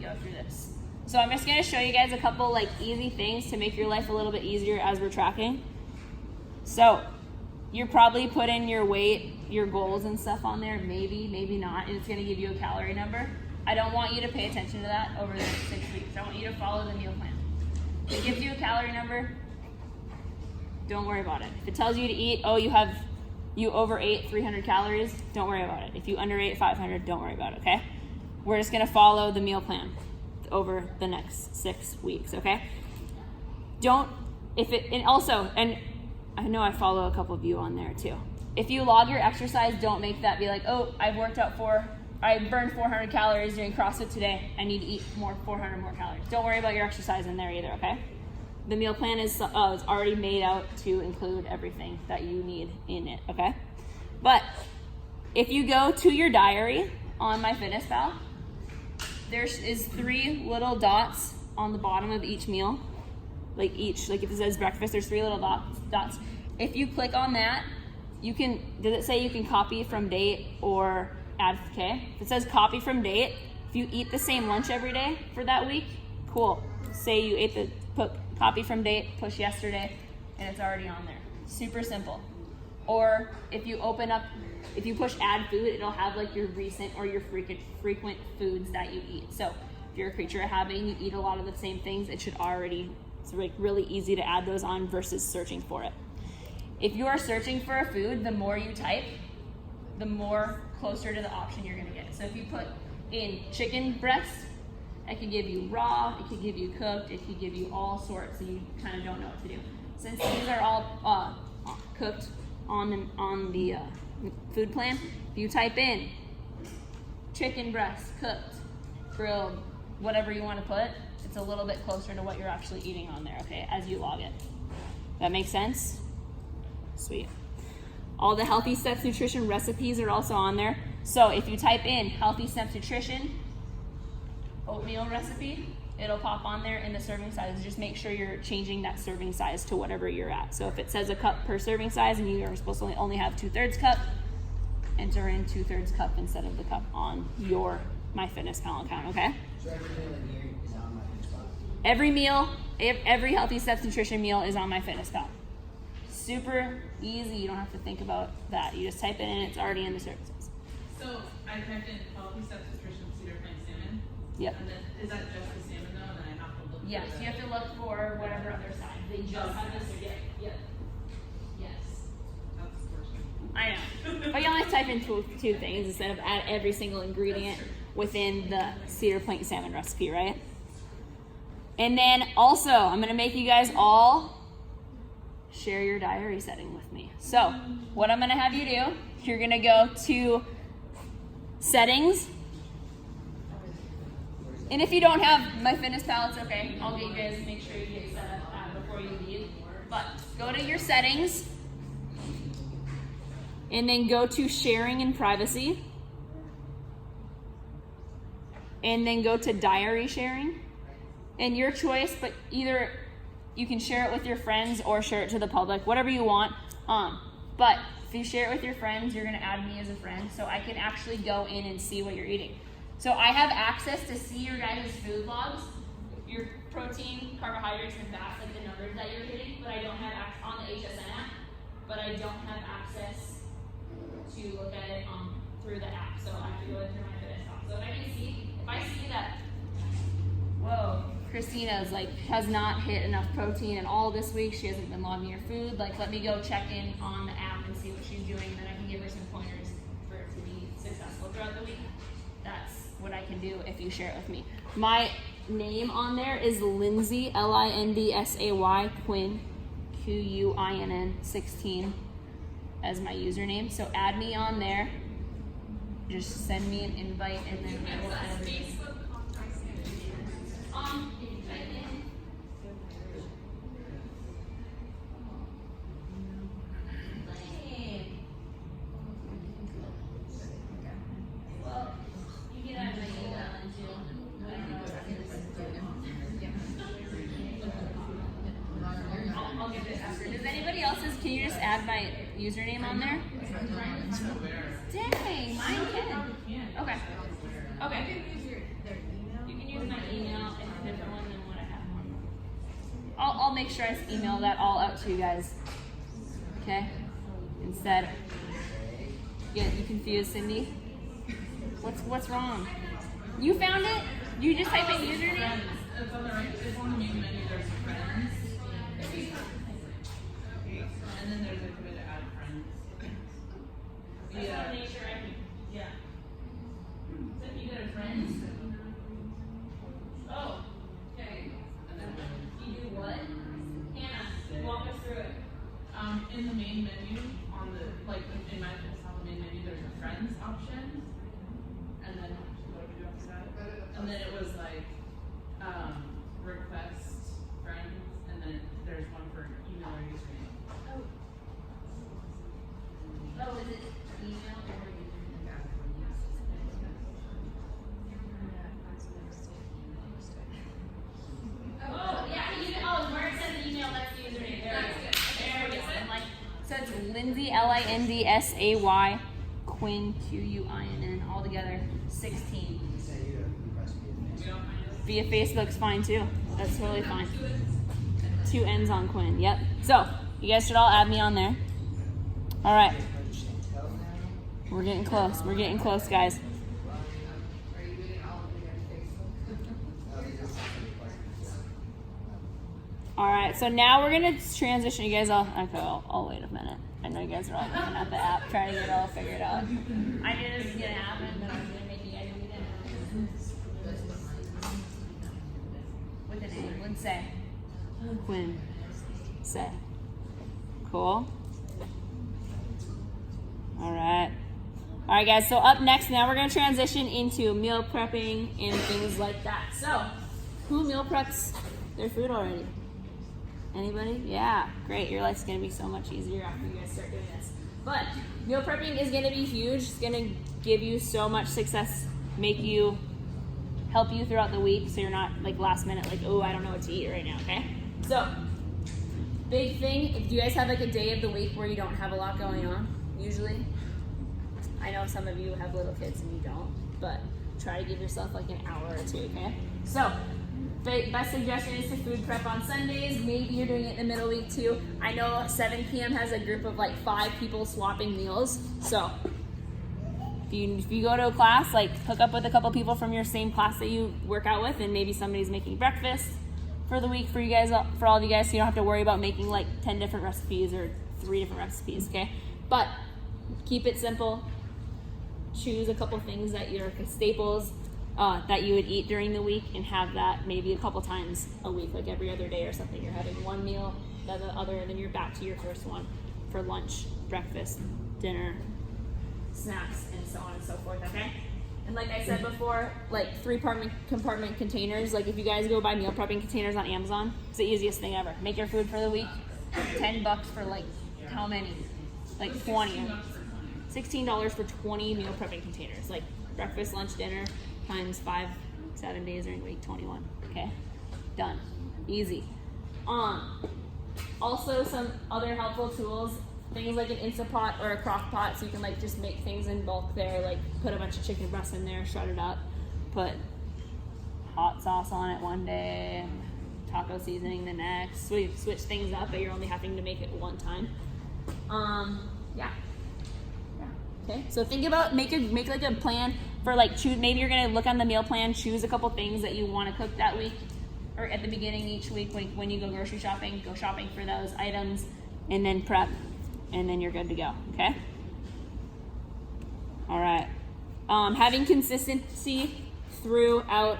go through this. So I'm just gonna show you guys a couple like easy things to make your life a little bit easier as we're tracking. So you're probably putting your weight, your goals and stuff on there, maybe not, and it's gonna give you a calorie number. I don't want you to pay attention to that over the next 6 weeks. I want you to follow the meal plan. If it gives you a calorie number, don't worry about it. If it tells you to eat, oh, you overate 300 calories, don't worry about it. If you underate 500, don't worry about it, okay? We're just gonna follow the meal plan over the next 6 weeks, okay? And I know I follow a couple of you on there too. If you log your exercise, don't make that be like, oh, I burned 400 calories doing CrossFit today. I need to eat 400 more calories. Don't worry about your exercise in there either, okay? The meal plan is already made out to include everything that you need in it, okay? But if you go to your diary on MyFitnessPal, there is 3 little dots on the bottom of each meal. Like if it says breakfast, there's 3 little dots. If you click on that, does it say you can copy from date or add, okay? If it says copy from date, if you eat the same lunch every day for that week, cool. Say you put copy from date, push yesterday, and it's already on there. Super simple. Or if you push add food, it'll have like your recent or your frequent foods that you eat. So if you're a creature of habit and you eat a lot of the same things, it's like really easy to add those on versus searching for it. If you are searching for a food, the more you type, the more closer to the option you're gonna get. So if you put in chicken breast, it could give you raw, it could give you cooked, it could give you all sorts, so you kind of don't know what to do. Since these are all cooked on the food plan, if you type in chicken breast, cooked, grilled, whatever you want to put, it's a little bit closer to what you're actually eating on there, okay, as you log it. That makes sense? Sweet. All the Healthy Steps Nutrition recipes are also on there. So if you type in Healthy Steps Nutrition oatmeal recipe, it'll pop on there in the serving size. Just make sure you're changing that serving size to whatever you're at. So if it says a cup per serving size and you are supposed to only have 2/3 cup, enter in 2/3 cup instead of the cup on your MyFitnessPal account, okay? So every meal in here is on MyFitnessPal? Every meal, every Healthy Steps Nutrition meal is on MyFitnessPal. Super easy, you don't have to think about that. You just type it in, it's already in the services. So I typed in Healthy Steps Nutrition Cedar Plain Salmon. Yep. And then is that just the salmon though? And then I have to look for Yes, you have to look for whatever other side. They just have this. Yep. Yes. That's the worst. I know. But you only type in two things instead of add every single ingredient within the Cedar Plain Salmon recipe, right? And then also, I'm gonna make you guys all share your diary setting with me. So what I'm gonna have you do, you're gonna go to settings. And if you don't have MyFitnessPal, it's okay. I'll get you guys, make sure you get set up before you leave. But go to your settings and then go to sharing and privacy. And then go to diary sharing. And your choice, but either you can share it with your friends or share it to the public, whatever you want. But if you share it with your friends, you're gonna add me as a friend so I can actually go in and see what you're eating. So I have access to see your guys' food logs, your protein, carbohydrates, and fats, like the numbers that you're hitting, but I don't have access on the HSN app, but I don't have access to look at it through the app. So I have to go in through MyFitnessPal. So if I see that, whoa, Christina's has not hit enough protein at all this week. She hasn't been logging her food. Let me go check in on the app and see what she's doing, and then I can give her some pointers for it to be successful throughout the week. That's what I can do if you share it with me. My name on there is Lindsay, Lindsay Quinn, Quinn 16 as my username. So add me on there. Just send me an invite, and then I will add everything. I'll give it after. Does anybody else's? Can you just add my username on there? Dang, mine can. Okay. Okay. You can use my I'll make sure I email that all out to you guys. Okay? Instead. You confused, Cindy? What's wrong? You found it? You just type in username? It's on the right, it's on the main menu, there's friends. And then there's a way to add friends. Yeah. Yeah. So if you go to friends. Oh, okay. And then You do what? Hannah, walk us through it. in the main menu, on the, like, in my on the main menu, there's a friends option. And then, what do we do after that? And then it was like, request friends, and then there's one for email or username. Oh, is it email or username? Oh, yeah, where it says email, that's the username. There we go. And like, so it's Lindsay, Lindsay, Quinn, Quinn, all together, 16. You said you request me a Facebook. Via Facebook's fine too. That's totally fine. 2 N's on Quinn. Yep. So you guys should all add me on there. All right. We're getting close. We're getting close, guys. All right. So now we're gonna transition. You guys all. Okay. I'll wait a minute. I know you guys are all looking at the app, trying to get it all figured out. I knew this was gonna happen, but I was gonna make you guys read it. With an A. Lindsay. Quinn. Say. Cool. All right. All right, guys. So up next, now we're gonna transition into meal prepping and things like that. So, who meal preps their food already? Anybody? Yeah, great. Your life's gonna be so much easier after you guys start doing this. But meal prepping is gonna be huge. It's gonna give you so much success, help you throughout the week, so you're not like last minute, like, oh, I don't know what to eat right now. Okay. So, big thing. If you guys have like a day of the week where you don't have a lot going on, usually. I know some of you have little kids and you don't, but try to give yourself like an hour or two. Okay. So. Best suggestion is to food prep on Sundays. Maybe you're doing it in the middle week too. I know 7 p.m. has a group of like 5 people swapping meals. So if you go to a class, like hook up with a couple people from your same class that you work out with, and maybe somebody's making breakfast for the week for you guys, for all of you guys, so you don't have to worry about making like 10 different recipes or 3 different recipes. Okay, but keep it simple. Choose a couple things that are staples. That you would eat during the week, and have that maybe a couple times a week, like every other day or something. You're having one meal, then the other, and then you're back to your first one for lunch, breakfast, dinner, snacks, and so on and so forth, okay? And like I said before, like 3 compartment containers. Like if you guys go buy meal prepping containers on Amazon, it's the easiest thing ever. Make your food for the week. $10 for like how many? Like 20. $16 for 20 meal prepping containers. Like breakfast, lunch, dinner, times 5, 7 days during the week, 21. Okay, done, easy. Also some other helpful tools, things like an Instant Pot or a crock pot, so you can like just make things in bulk there. Like put a bunch of chicken breasts in there, shred it up, put hot sauce on it one day, taco seasoning the next. So you switch things up, but you're only having to make it one time. Yeah. Okay, so think about make like a plan for like choose. Maybe you're gonna look on the meal plan, choose a couple things that you want to cook that week, or at the beginning each week when you go grocery shopping. Go shopping for those items, and then prep, and then you're good to go. Okay. All right. Having consistency throughout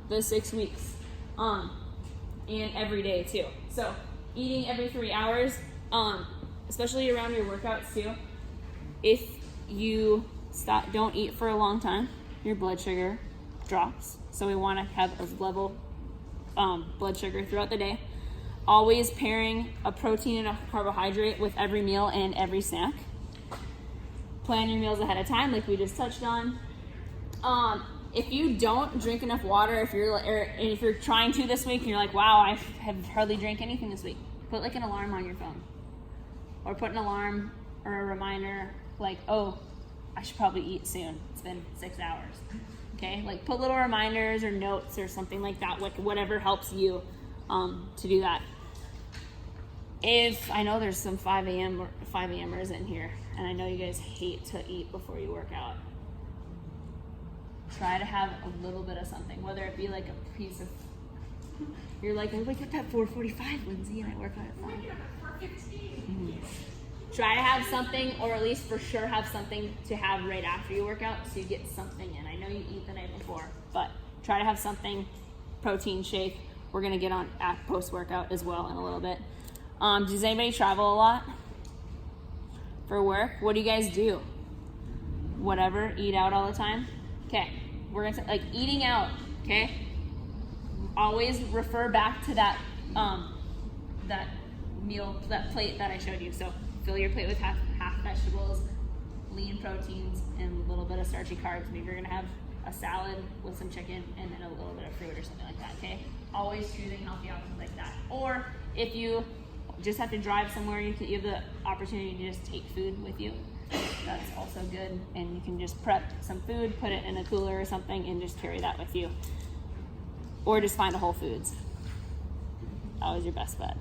the 6 weeks, and every day too. So eating every 3 hours, especially around your workouts too. If you don't eat for a long time, your blood sugar drops. So we want to have a level blood sugar throughout the day. Always pairing a protein and a carbohydrate with every meal and every snack. Plan your meals ahead of time, like we just touched on. If you don't drink enough water, if you're trying to this week and you're like, wow, I have hardly drank anything this week, put like an alarm on your phone, or put an alarm or a reminder. Like, oh, I should probably eat soon. It's been 6 hours. Okay, like put little reminders or notes or something like that. Whatever helps you to do that. if I know there's some 5 a.m.ers in here, and I know you guys hate to eat before you work out, try to have a little bit of something, whether it be like a piece of, you're like, I wake up at 4:45, Lindsay, and I work out at 5. Try to have something, or at least for sure have something to have right after you work out, so you get something in. I know you eat the night before, but try to have something, protein shake. We're gonna get on at post-workout as well in a little bit. Does anybody travel a lot for work? What do you guys do? Whatever, eat out all the time? Okay, we're gonna like eating out, okay? Always refer back to that that meal, that plate that I showed you. So fill your plate with half vegetables, lean proteins, and a little bit of starchy carbs. Maybe you're gonna have a salad with some chicken and then a little bit of fruit or something like that, okay? Always choosing healthy options like that. Or if you just have to drive somewhere, you have the opportunity to just take food with you. That's also good, and you can just prep some food, put it in a cooler or something, and just carry that with you. Or just find a Whole Foods. Always your best bet.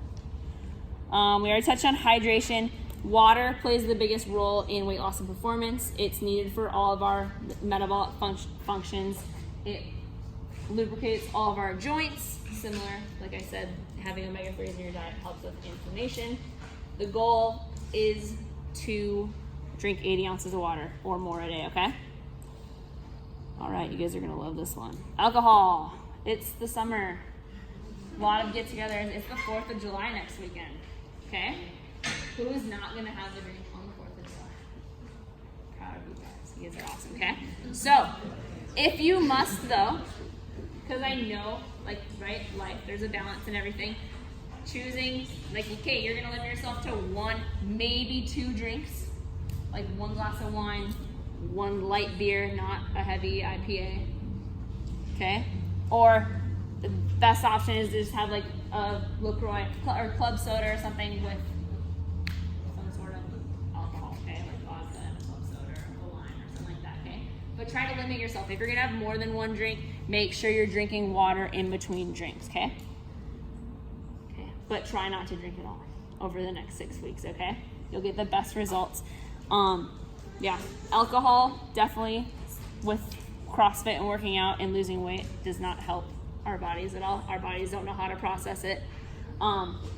We already touched on hydration. Water plays the biggest role in weight loss and performance. It's needed for all of our metabolic functions. It lubricates all of our joints. Similar, like I said, having omega-3s in your diet helps with inflammation. The goal is to drink 80 ounces of water or more a day, okay? All right, you guys are gonna love this one. Alcohol. It's the summer. A lot of get-togethers. It's the 4th of July next weekend, okay? Who is not gonna have a drink on the 4th of July? Proud of you guys. You guys are awesome, okay? So, if you must though, because I know, like, right, life, there's a balance and everything. Choosing, like, okay, you're gonna limit yourself to 1, maybe 2 drinks, like 1 glass of wine, 1 light beer, not a heavy IPA, okay? Or the best option is to just have like a LaCroix or club soda or something with some sort of alcohol, okay? Like vodka and a club soda or a lime or something like that, okay? But try to limit yourself. If you're gonna have more than 1 drink, make sure you're drinking water in between drinks, okay? Okay, but try not to drink it all over the next 6 weeks, okay? You'll get the best results. Yeah, alcohol definitely with CrossFit and working out and losing weight does not help our bodies at all. Our bodies don't know how to process it.